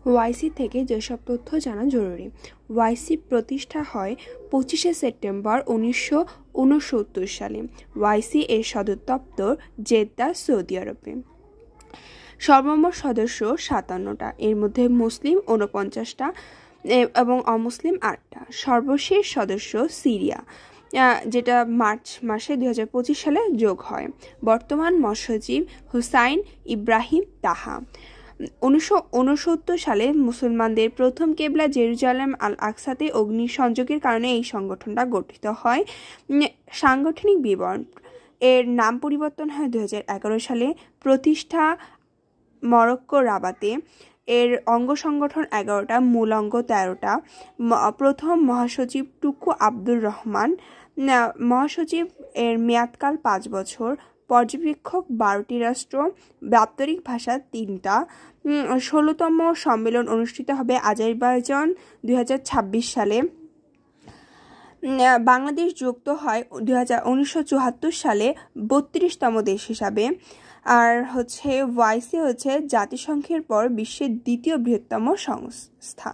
ওয়াইসি থেকে যেসব তথ্য জানা জরুরি। ওয়াইসি প্রতিষ্ঠা হয় 25শে সেপ্টেম্বর 1969 সালে। ওয়াইসি এর সদর দপ্তর জেদ্দা, সৌদি আরবে। সর্বমোট সদস্য 57টা, এর মধ্যে মুসলিম 49টা এবং অমুসলিম 8টা। সর্বশেষ সদস্য সিরিয়া, যেটা মার্চ মাসে 2025 সালে যোগ হয়। বর্তমান মহাসচিব হুসাইন ইব্রাহিম তাহা। 1969 সালে মুসলমানদের প্রথম কেবলা জেরুজালেম আল আকসাতে অগ্নিসংযোগের কারণে এই সংগঠনটা গঠিত হয়। সাংগঠনিক বিবরণ: এর নাম পরিবর্তন হয় 2011 সালে। প্রতিষ্ঠা মরক্কো, রাবাতে। এর অঙ্গ সংগঠন 11টা, মূল অঙ্গ 13টা। প্রথম মহাসচিব টুকু আব্দুর রহমান। মহাসচিব এর মেয়াদকাল 5 বছর। পর্যবেক্ষক 12টি রাষ্ট্র। দাপ্তরিক ভাষা 3টা। 16তম সম্মেলন অনুষ্ঠিত হবে আজারবাইজান 2026 সালে। বাংলাদেশ যুক্ত হয় 1974 সালে 32তম দেশ হিসাবে। আর ওয়াইসি জাতিসংঘের পর বিশ্বের দ্বিতীয় বৃহত্তম সংস্থা।